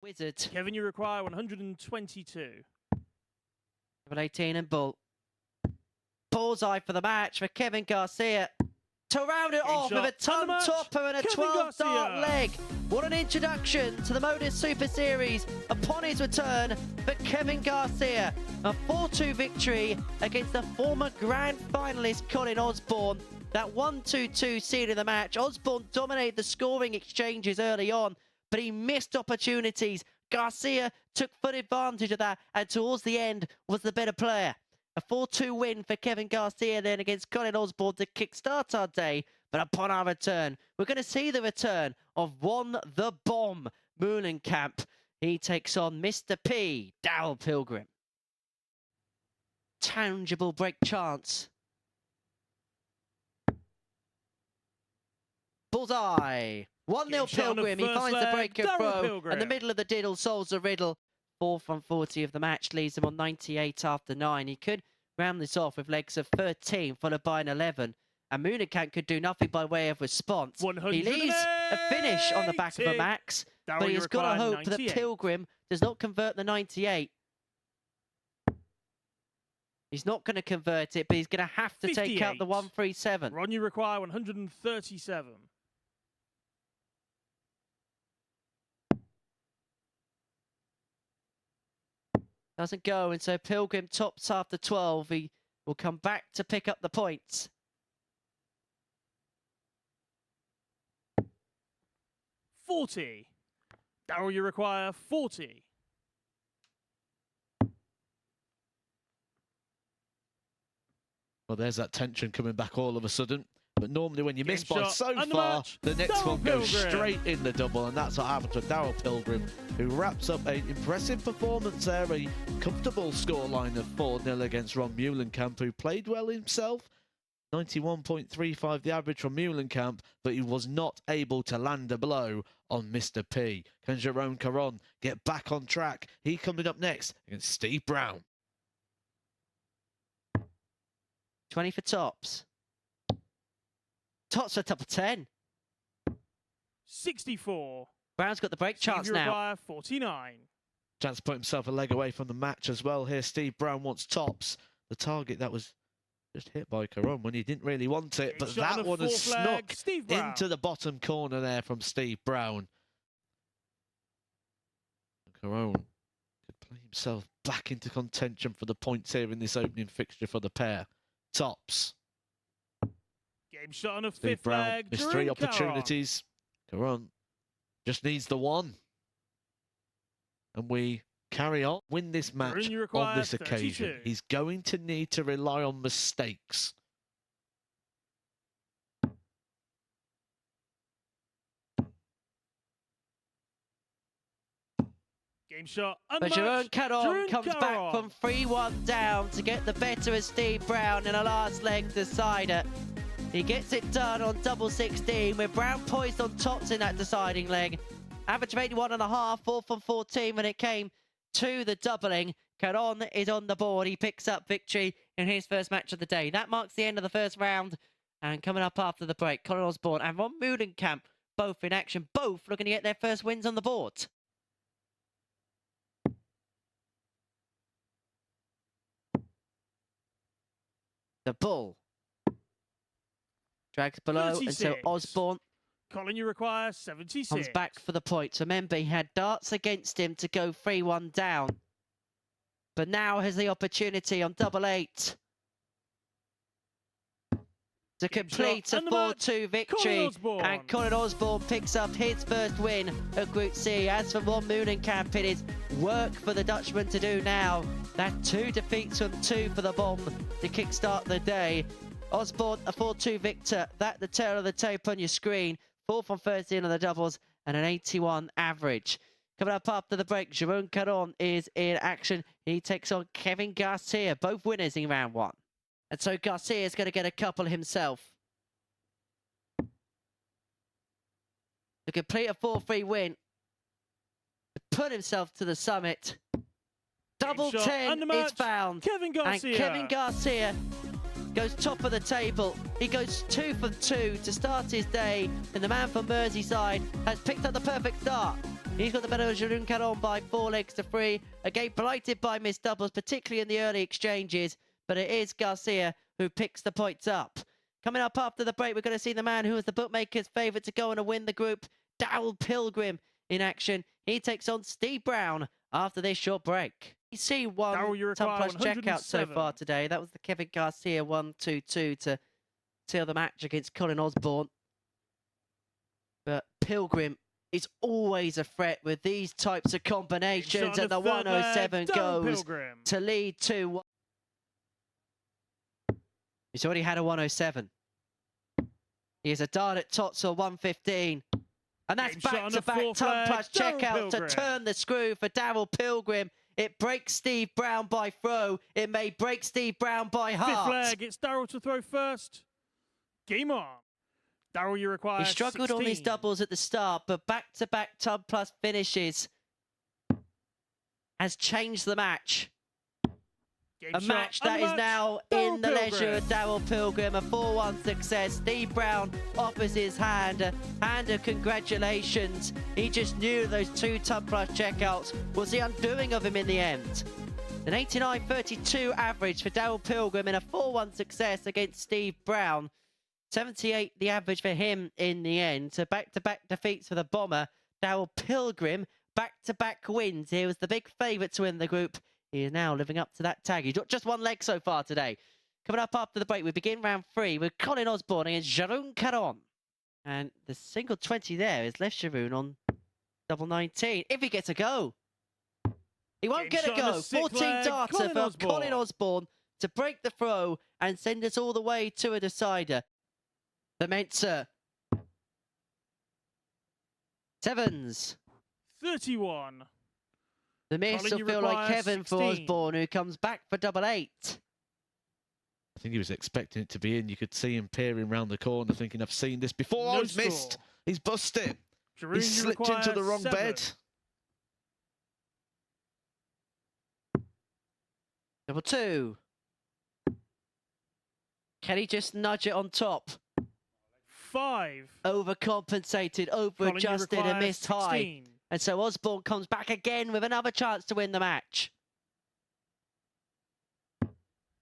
Wizard. Kevin, you require 122. Level 18 and Bull. Bullseye for the match for Kevin Garcia. To round it off with a ton topper and a 12-dart leg. What an introduction to the Modus Super Series upon his return for Kevin Garcia. A 4-2 victory against the former grand finalist Colin Osborne. That 1-2-2 seed in the match. Osborne dominated the scoring exchanges early on, but he missed opportunities. Garcia took full advantage of that, and towards the end was the better player. A 4-2 win for Kevin Garcia then against Colin Osborne to kickstart our day. But upon our return, we're going to see the return of One the Bomb Mullen. He takes on Mr. P, Daryl Pilgrim. Tangible break chance. Bullseye. 1-0 Pilgrim. He finds the break and throw. And the middle of the diddle solves the riddle. 4 from 40 of the match leaves him on 98 after 9. He could round this off with legs of 13 followed by an 11. And Mullen could do nothing by way of response. He leaves a finish on the back of a max, but he's got to hope that Pilgrim does not convert the 98. He's not going to convert it, but he's going to have to take out the 137. Ron, you require 137. Doesn't go, and so Pilgrim tops after 12. He will come back to pick up the points. $40. Daryl, you require 40. Well, there's that tension coming back all of a sudden. But normally when you miss by so far, the next Daryl one goes Pilgrim straight in the double. And that's what happened to Daryl Pilgrim, who wraps up an impressive performance there. A comfortable scoreline of 4-0 against Ron Mullen, who played well himself. 91.35 the average from Mullen, but he was not able to land a blow on Mr. P. Can Jun Kon get back on track? He coming up next against Steve Brown. 20 for tops. Tops for top of 10. 64. Brown's got the break chance now. Require 49. Chance to put himself a leg away from the match as well here. Steve Brown wants tops. The target that was just hit by Kon when he didn't really want it, but that one has snuck into the bottom corner there from Steve Brown. Kon could play himself back into contention for the points here in this opening fixture for the pair. Tops. Game shot on a Steve fifth Brown leg. missed 3 opportunities. Kon just needs the one. And we carry on, win this match on this occasion. 32. He's going to need to rely on mistakes. Game shot. But Jun Kon comes back from 3-1 down to get the better of Steve Brown in a last leg decider. He gets it done on double 16 with Brown poised on tops in that deciding leg. Average of 81.5, 4 from 14 when it came to the doubling. Kon is on the board. He picks up victory in his first match of the day. That marks the end of the first round. And coming up after the break, Colin Osborne and Ron Mullen both in action, both looking to get their first wins on the board. The bull drags below, 36. and so Osborne Colin, you require 76. comes back for the points. Remember, he had darts against him to go 3-1 down. But now has the opportunity on double 8 to complete a 4-2 victory. And Colin Osborne picks up his first win at Group C. As for Ron Mullen, it is work for the Dutchman to do now. That 2 defeats from 2 for the bomb to kickstart the day. Osborne, a 4-2 victor. That the tail of the tape on your screen. 4 from 13 on the doubles and an 81 average. Coming up after the break, Jun Kon is in action. He takes on Kevin Garcia, both winners in round 1. And so Garcia is going to get a couple himself. To complete a 4-3 win. To put himself to the summit. Double 10 is found. Kevin Garcia. And Kevin Garcia goes top of the table. He goes 2 for 2 to start his day, and the man from Merseyside has picked up the perfect start. He's got the better of Jun Kon by 4 legs to 3. Again, blighted by missed doubles, particularly in the early exchanges, but it is Garcia who picks the points up. Coming up after the break, we're going to see the man who was the bookmaker's favourite to go on and win the group, Daryl Pilgrim, in action. He takes on Steve Brown after this short break. You see one ton plus checkout so far today. That was the Kevin Garcia 1-2-2 to seal the match against Colin Osborne. But Pilgrim is always a threat with these types of combinations, and the 107 goes to lead 2-1. He's already had a 107. He has a dart at Tots or 115. And that's back-to-back ton plus checkout to turn the screw for Daryl Pilgrim. It breaks Steve Brown by throw. It may break Steve Brown by heart. Fifth leg, it's Daryl to throw first. Game on. Daryl, you require He struggled 16. on these doubles at the start, but back-to-back ton plus finishes has changed the match. A match that is now in the leisure of Daryl Pilgrim. A 4-1 success. Steve Brown offers his hand. A hand of congratulations. He just knew those 2 ton plus checkouts was the undoing of him in the end. An 89.32 average for Daryl Pilgrim in a 4-1 success against Steve Brown. 78 the average for him in the end. So back-to-back defeats for the bomber. Daryl Pilgrim, back-to-back wins. He was the big favourite to win the group. He is now living up to that tag. He's got just 1 leg so far today. Coming up after the break, we begin round 3 with Colin Osborne against Jun Kon. And the single 20 there is left Gerwen on double 19. If he gets a go. He won't get a go. 14 darter for Colin Osborne to break the throw and send us all the way to a decider. The Mensa. Sevens. 31. The miss will feel like heaven for Osborne, who comes back for double 8. I think he was expecting it to be in. You could see him peering round the corner, thinking, I've seen this before. Oh, he's missed. He's busted. He slipped into the wrong bed. Double 2. Can he just nudge it on top? 5. Overcompensated, over-adjusted, and missed high. And so Osborne comes back again with another chance to win the match.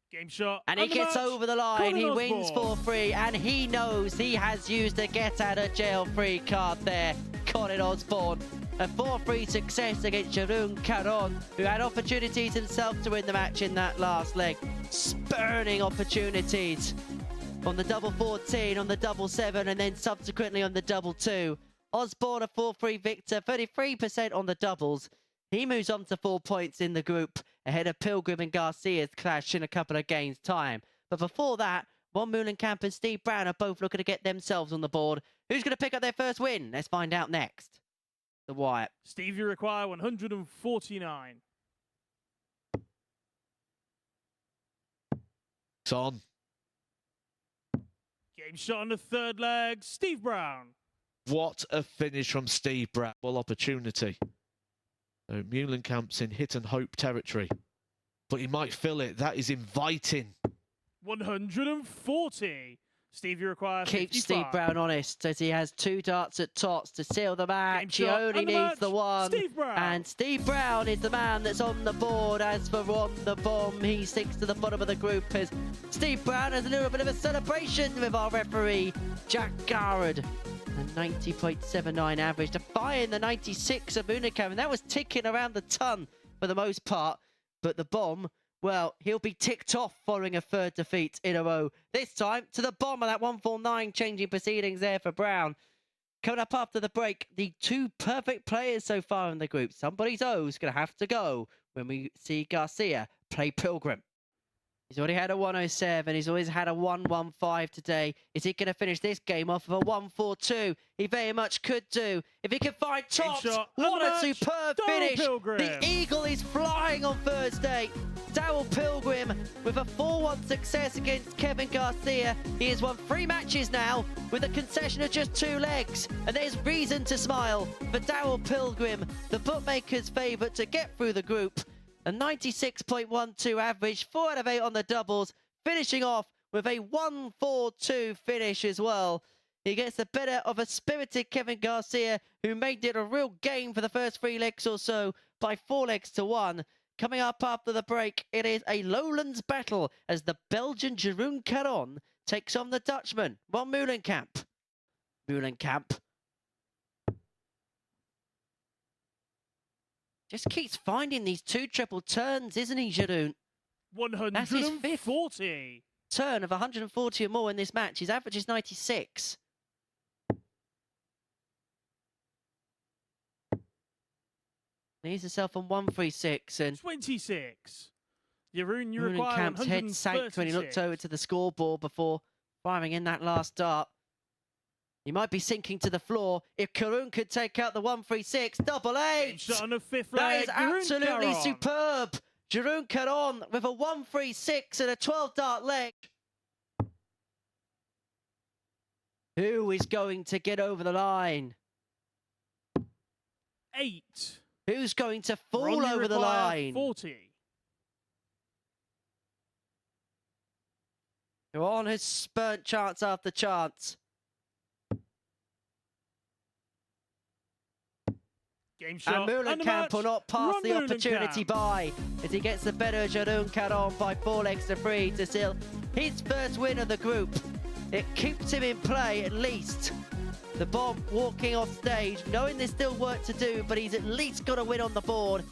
Game shot. And he gets over the line. He wins 4-3. And he knows he has used a get-out-of-jail-free card there. Colin Osborne. A 4-3 success against Jun Kon, who had opportunities himself to win the match in that last leg. Spurning opportunities on the double 14, on the double 7, and then subsequently on the double 2. Osborne a 4-3 victor, 33% on the doubles. He moves on to 4 points in the group, ahead of Pilgrim and Garcia's clash in a couple of games' time. But before that, Mullen and Steve Brown are both looking to get themselves on the board. Who's going to pick up their first win? Let's find out next. The Wyatt. Steve, you require 149. It's on. Game shot on the 3rd leg, Steve Brown. What a finish from Steve Brown. Well, opportunity. So Mullen in hit and hope territory. But he might fill it. That is inviting. 140. Steve, you require 55. Keep Steve Brown honest, as he has 2 darts at Tots to seal the match. He only needs the 1. And Steve Brown is the man that's on the board. As for Ron the Bomb, he sinks to the bottom of the group as Steve Brown has a little bit of a celebration with our referee, Jack Garrett. A 90.79 average, defying the 96 of Muan, and that was ticking around the ton for the most part. But the Bomb, well, he'll be ticked off following a 3rd defeat in a row. This time to the Bomb of that 149, changing proceedings there for Brown. Coming up after the break, the 2 perfect players so far in the group. Somebody's O's going to have to go when we see Garcia play Pilgrim. He's already had a 107. He's always had a 115 today. Is he going to finish this game off of a 142? He very much could do. If he can find Tots, what a superb finish. The Eagle is flying on Thursday. Daryl Pilgrim with a 4-1 success against Kevin Garcia. He has won 3 matches now with a concession of just 2 legs. And there's reason to smile for Daryl Pilgrim, the bookmaker's favourite to get through the group. A 96.12 average, 4 out of 8 on the doubles, finishing off with a 1-4-2 finish as well. He gets the better of a spirited Kevin Garcia, who made it a real game for the first 3 legs or so by 4 legs to 1. Coming up after the break, it is a lowlands battle as the Belgian Jun Kon takes on the Dutchman, Mullen. Mullen just keeps finding these 2 triple turns, isn't he, Jun? 140. Turn of 140 or more in this match. His average is 96. He's himself on 136 and 26. Jeroen, you Mullen require Camp's head sank when he looked over to the scoreboard before firing in that last dart. He might be sinking to the floor. If Jeroen could take out the 136, double eight. Shot on the 5th That leg. is absolutely Jeroen superb. Jun Kon with a 136 and a 12-dart leg. Who is going to get over the line? 8. Who's going to fall Ronnie over the require line? 40. Muan has spurnt chance after chance. Game shot. And Mullen Camp will not pass the opportunity Mullenkamp by as he gets the better of Jun Kon by 4 legs to 3 to seal his first win of the group. It keeps him in play at least. The bomb walking off stage, knowing there's still work to do, but he's at least got a win on the board.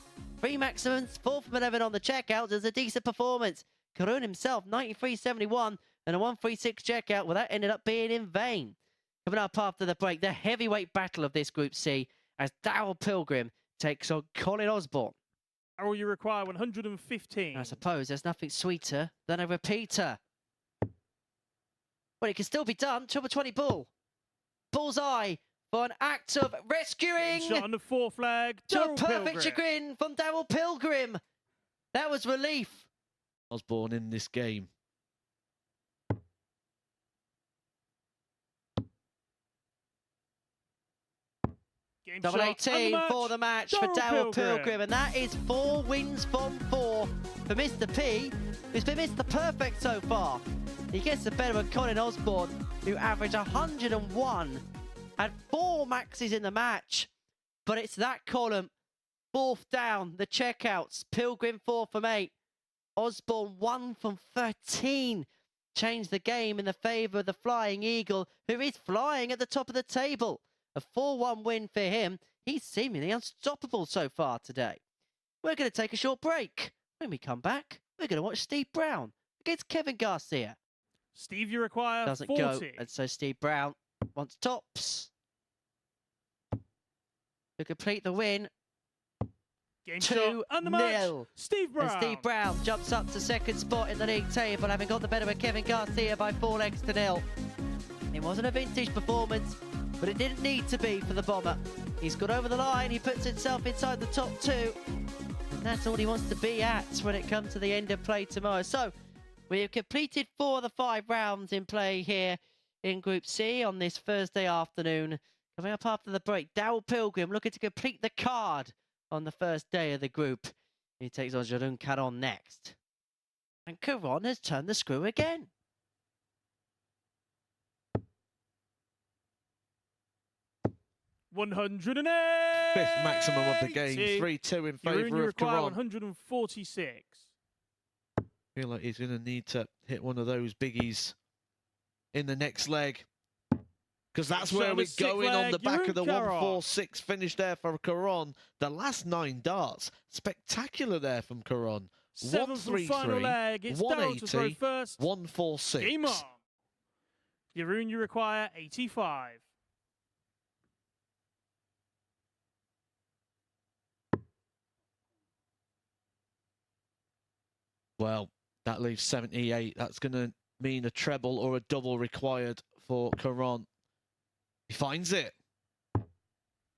3 maximums, 4 from 11 on the checkouts is a decent performance. Gerwen himself, 93.71 and a 136 checkout, well, that ended up being in vain. Coming up after the break, the heavyweight battle of this Group C as Daryl Pilgrim takes on Colin Osborne. Daryl, you require 115. I suppose there's nothing sweeter than a repeater. But it can still be done. Triple 20 bull. Bullseye for an act of rescuing. Shot on the 4th flag. To a Daryl perfect Pilgrim. chagrin from Daryl Pilgrim. That was relief. Osborne in this game. Game Double shot 18 and for the match for Daryl Pilgrim. And that is 4 wins from 4 for Mr. P, who's been Mr. Perfect so far. He gets the better of Colin Osborne, who averaged 101, had 4 maxes in the match. But it's that column, 4th down, the checkouts. Pilgrim 4 from 8. Osborne 1 from 13. Changed the game in the favour of the Flying Eagle, who is flying at the top of the table. A 4-1 win for him. He's seemingly unstoppable so far today. We're going to take a short break. When we come back, we're going to watch Steve Brown against Kevin Garcia. Steve, you require Doesn't 40. go, and so Steve Brown wants tops. To complete the win, Game shot and the match. 2-0. Steve Brown. And Steve Brown jumps up to 2nd spot in the league table, having got the better of Kevin Garcia by 4 legs to 0. It wasn't a vintage performance, but it didn't need to be for the Bomber. He's got over the line, he puts himself inside the top 2, and that's all he wants to be at when it comes to the end of play tomorrow. So, we have completed 4 of the 5 rounds in play here in Group C on this Thursday afternoon. Coming up after the break, Daryl Pilgrim looking to complete the card on the first day of the group. He takes on Jun Kon next. And Kon has turned the screw again. $108. 5th maximum of the game. 3-2 in favour of Jeroen, Kon. 146. Feel like he's going to need to hit one of those biggies in the next leg. Because that's where we're going on the back of the 146 finish there for Kon. The last 9 darts. Spectacular there from Kon. 7th and final leg. It's Daryl to throw 180, first. 146. Game on. Jeroen, you require 85. Well, that leaves 78. That's going to mean a treble or a double required for Kon. He finds it.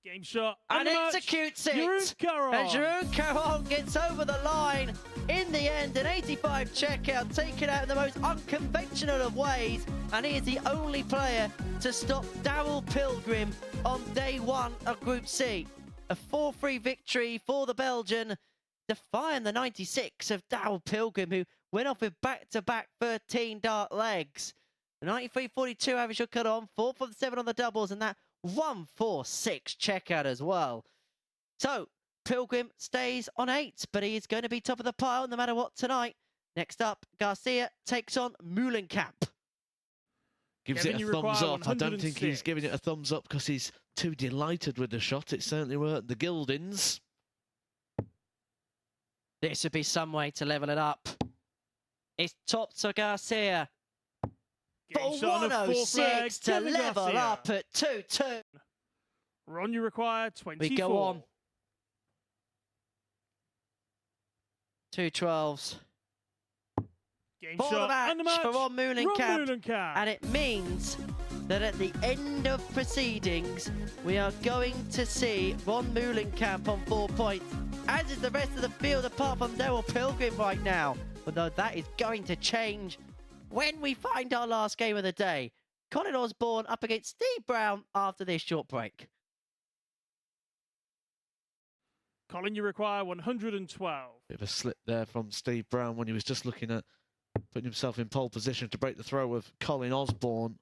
Game shot. And executes it. And Jun Kon gets over the line. In the end, an 85 checkout, taken out in the most unconventional of ways. And he is the only player to stop Daryl Pilgrim on day 1 of Group C. A 4-3 victory for the Belgian, defying the 96 of Daryl Pilgrim, who went off with back-to-back 13 dart legs. 93.42 average shot cut on, 4 for the 7 on the doubles, and that 1.46 checkout as well. So, Pilgrim stays on 8, but he is going to be top of the pile no matter what tonight. Next up, Garcia takes on Mullen. Gives it a thumbs up. I don't think he's giving it a thumbs up because he's too delighted with the shot. It certainly worked. The Gildings. This would be some way to level it up. It's top to Garcia. For 106 to level up at 2-2. Run you require 24. We go on. 2 12s. For the match for Ron Mullenkamp. And it means that at the end of proceedings, we are going to see Ron Mullenkamp on 4 points, as is the rest of the field apart from Daryl Pilgrim right now. Although that is going to change when we find our last game of the day. Colin Osborne up against Steve Brown after this short break. Colin, you require 112. Bit of a slip there from Steve Brown when he was just looking at putting himself in pole position to break the throw of Colin Osborne.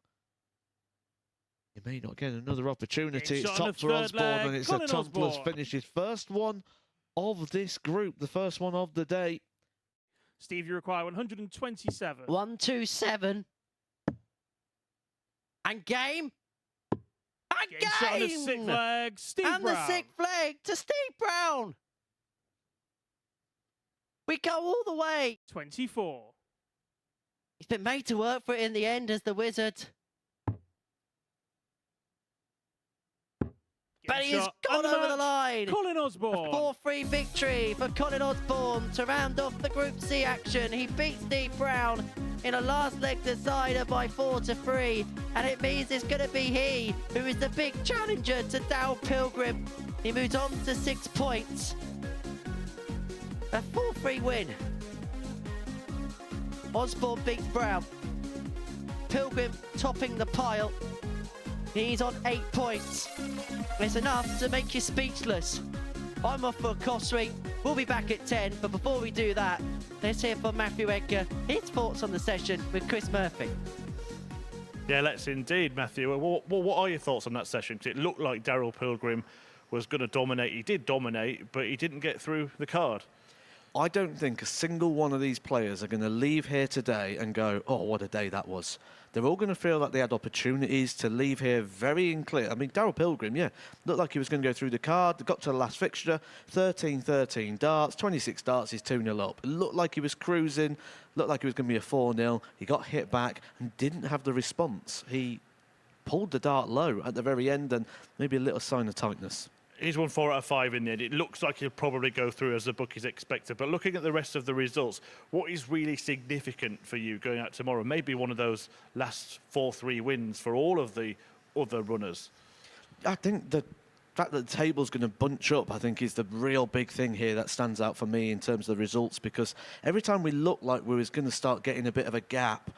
He may not get another opportunity. It's top for Osborne, and it's a topless finish. His first one of this group, the first one of the day. Steve, you require 127. 127. And game. And game! Shot on the sick flag, Steve Brown. And the sick flag to Steve Brown. We go all the way. 24. He's been made to work for it in the end as the wizard. But he's gone over the line. Colin Osborne. A 4-3 victory for Colin Osborne to round off the Group C action. He beats Steve Brown in a last leg decider by 4-3. And it means it's going to be he who is the big challenger to Daryl Pilgrim. He moves on to 6 points. A 4-3 win. Osborne beats Brown. Pilgrim topping the pile. He's on 8 points. It's enough to make you speechless. I'm off for a coffee. We'll be back at 10, but before we do that, let's hear from Matthew Edgar, his thoughts on the session with Chris Murphy. Yeah, let's indeed, Matthew. What are your thoughts on that session? Because it looked like Daryl Pilgrim was going to dominate. He did dominate, but he didn't get through the card. I don't think a single one of these players are going to leave here today and go, oh, what a day that was. They're all going to feel like they had opportunities to leave here very clear. I mean, Daryl Pilgrim, yeah, looked like he was going to go through the card, got to the last fixture, 13 darts, 26 darts, he's 2-0 up. It looked like he was cruising, looked like he was going to be a 4-0. He got hit back and didn't have the response. He pulled the dart low at the very end and maybe a little sign of tightness. He's won 4 out of 5 in the end. It looks like he'll probably go through as the bookies expected. But looking at the rest of the results, what is really significant for you going out tomorrow? Maybe one of those last 4-3 wins for all of the other runners. I think the fact that the table's going to bunch up, I think, is the real big thing here that stands out for me in terms of the results. Because every time we looked like we was going to start getting a bit of a gap,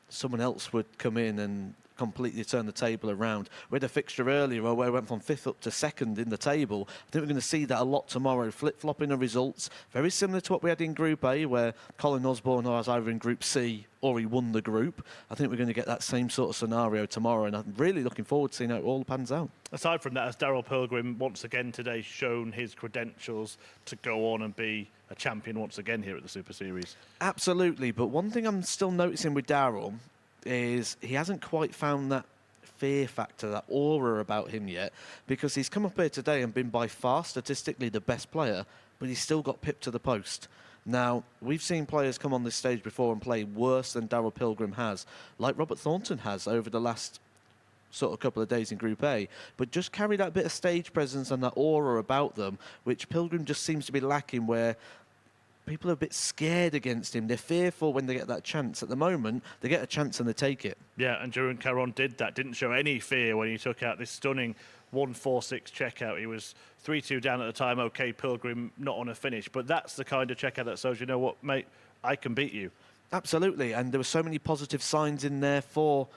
someone else would come in and completely turn the table around. We had a fixture earlier where we went from 5th up to 2nd in the table. I think we're going to see that a lot tomorrow, flip-flopping the results. Very similar to what we had in Group A, where Colin Osborne was either in Group C or he won the group. I think we're going to get that same sort of scenario tomorrow, and I'm really looking forward to seeing how it all pans out. Aside from that, has Daryl Pilgrim once again today shown his credentials to go on and be a champion once again here at the Super Series? Absolutely, but one thing I'm still noticing with Daryl is he hasn't quite found that fear factor, that aura about him yet, because he's come up here today and been by far statistically the best player, but he's still got pipped to the post. Now, we've seen players come on this stage before and play worse than Daryl Pilgrim has, like Robert Thornton has over the last sort of couple of days in Group A, but just carry that bit of stage presence and that aura about them, which Pilgrim just seems to be lacking, where people are a bit scared against him. They're fearful when they get that chance. At the moment, they get a chance and they take it. Yeah, and Jun Kon did that. Didn't show any fear when he took out this stunning 1-4-6 checkout. He was 3-2 down at the time. OK, Pilgrim not on a finish. But that's the kind of checkout that shows, you know what, mate, I can beat you. Absolutely. And there were so many positive signs in there for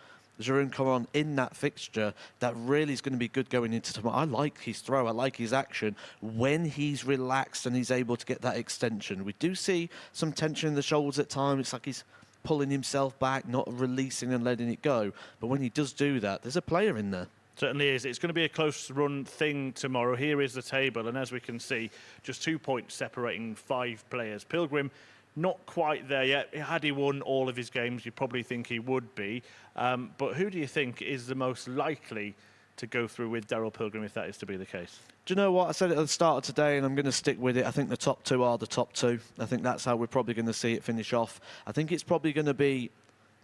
Jun Kon in that fixture, that really is going to be good going into tomorrow. I like his throw, I like his action when he's relaxed and he's able to get that extension. We do see some tension in the shoulders at times. It's like he's pulling himself back, not releasing and letting it go. But when he does do that, there's a player in there. Certainly is. It's going to be a close run thing tomorrow. Here is the table, and as we can see, just 2 points separating 5 players. Pilgrim, not quite there yet. Had he won all of his games, you'd probably think he would be. But who do you think is the most likely to go through with Daryl Pilgrim if that is to be the case? Do you know what? I said it at the start of today, and I'm going to stick with it. I think the top 2 are the top 2. I think that's how we're probably going to see it finish off. I think it's probably going to be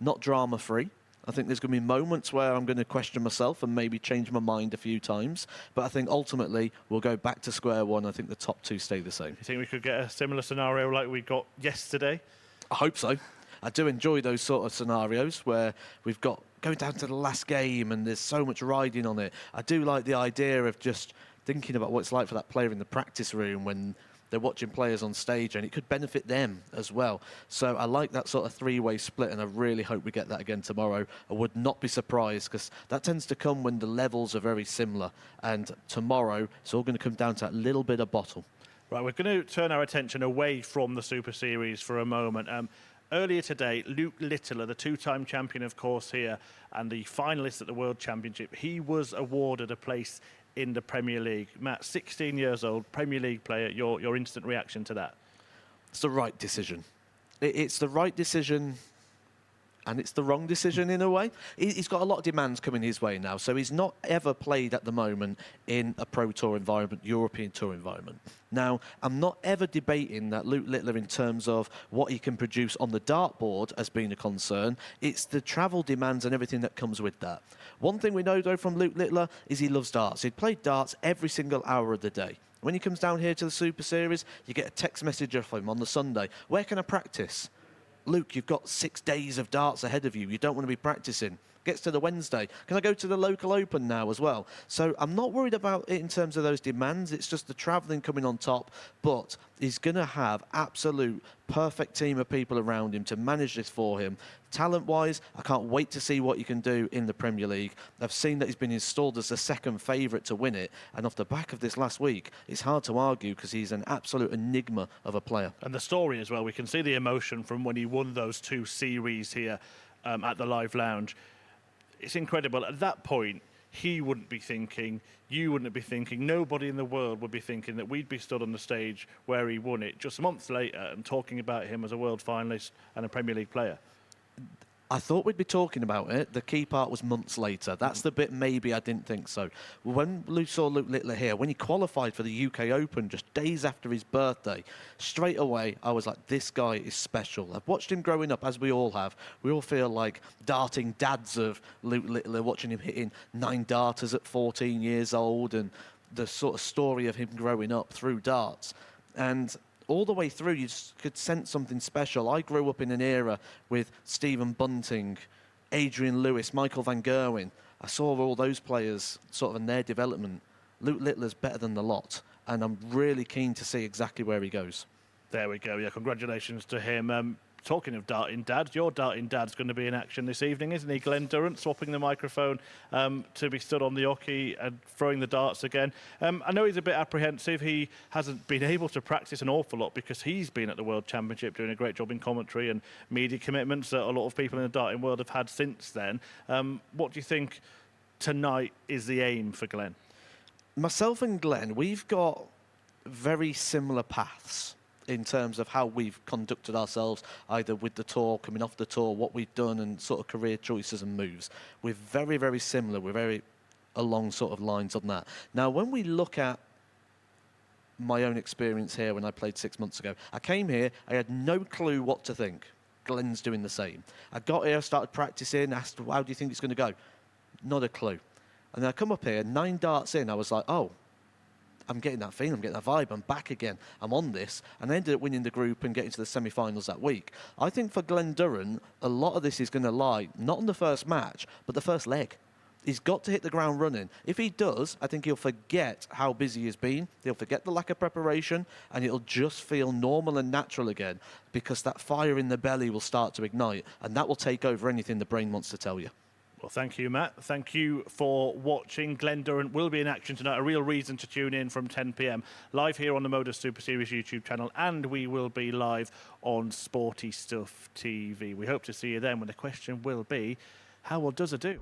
not drama-free. I think there's going to be moments where I'm going to question myself and maybe change my mind a few times. But I think ultimately we'll go back to square one. I think the top 2 stay the same. You think we could get a similar scenario like we got yesterday? I hope so. I do enjoy those sort of scenarios where we've got going down to the last game and there's so much riding on it. I do like the idea of just thinking about what it's like for that player in the practice room when they're watching players on stage, and it could benefit them as well. So I like that sort of 3-way split, and I really hope we get that again tomorrow. I would not be surprised, because that tends to come when the levels are very similar. And tomorrow, it's all going to come down to that little bit of bottle. Right, we're going to turn our attention away from the Super Series for a moment. Earlier today, Luke Littler, the 2-time champion, of course, here, and the finalist at the World Championship, he was awarded a place in the Premier League. Matt, 16 years old, Premier League player, your instant reaction to that? It's the right decision. It's the right decision, and it's the wrong decision in a way. He's got a lot of demands coming his way now, so he's not ever played at the moment in a Pro Tour environment, European Tour environment. Now, I'm not ever debating that Luke Littler in terms of what he can produce on the dartboard as being a concern. It's the travel demands and everything that comes with that. One thing we know, though, from Luke Littler is he loves darts. He'd played darts every single hour of the day. When he comes down here to the Super Series, you get a text message from him on the Sunday. Where can I practice? Luke, you've got 6 days of darts ahead of you. You don't want to be practicing. Gets to the Wednesday. Can I go to the local open now as well? So I'm not worried about it in terms of those demands. It's just the travelling coming on top. But he's going to have absolute perfect team of people around him to manage this for him. Talent-wise, I can't wait to see what he can do in the Premier League. I've seen that he's been installed as the second favourite to win it. And off the back of this last week, it's hard to argue because he's an absolute enigma of a player. And the story as well. We can see the emotion from when he won those 2 series here at the Live Lounge. It's incredible. At that point, he wouldn't be thinking, you wouldn't be thinking, nobody in the world would be thinking that we'd be stood on the stage where he won it just months later and talking about him as a world finalist and a Premier League player. I thought we'd be talking about it. The key part was months later. That's the bit maybe I didn't think so. When we saw Luke Littler here, when he qualified for the UK Open just days after his birthday, straight away I was like, this guy is special. I've watched him growing up, as we all have. We all feel like darting dads of Luke Littler, watching him hitting 9 darters at 14 years old, and the sort of story of him growing up through darts. And all the way through, you just could sense something special. I grew up in an era with Stephen Bunting, Adrian Lewis, Michael van Gerwen. I saw all those players sort of in their development. Luke Littler's better than the lot, and I'm really keen to see exactly where he goes. There we go. Yeah, congratulations to him. Talking of darting dads, your darting dad's going to be in action this evening, isn't he? Glenn Durrant swapping the microphone to be stood on the oche and throwing the darts again. I know he's a bit apprehensive. He hasn't been able to practice an awful lot because he's been at the World Championship doing a great job in commentary and media commitments that a lot of people in the darting world have had since then. What do you think tonight is the aim for Glenn? Myself and Glenn, we've got very similar paths in terms of how we've conducted ourselves, either with the tour, coming off the tour, what we've done, and sort of career choices and moves. We're very, very similar. We're very along sort of lines on that. Now, when we look at my own experience here when I played 6 months ago, I came here, I had no clue what to think. Glenn's doing the same. I got here, started practicing, asked, how do you think it's going to go? Not a clue. And then I come up here, 9 darts in, I was like, oh, I'm getting that feeling, I'm getting that vibe, I'm back again, I'm on this, and I ended up winning the group and getting to the semi-finals that week. I think for Glenn Durrant, a lot of this is going to lie, not on the first match, but the first leg. He's got to hit the ground running. If he does, I think he'll forget how busy he's been, he'll forget the lack of preparation, and it'll just feel normal and natural again, because that fire in the belly will start to ignite, and that will take over anything the brain wants to tell you. Well, thank you, Matt. Thank you for watching. Glendurant will be in action tonight. A real reason to tune in from 10 p.m. live here on the Motor Super Series YouTube channel, and we will be live on Sporty Stuff TV. We hope to see you then, when the question will be, how well does it do?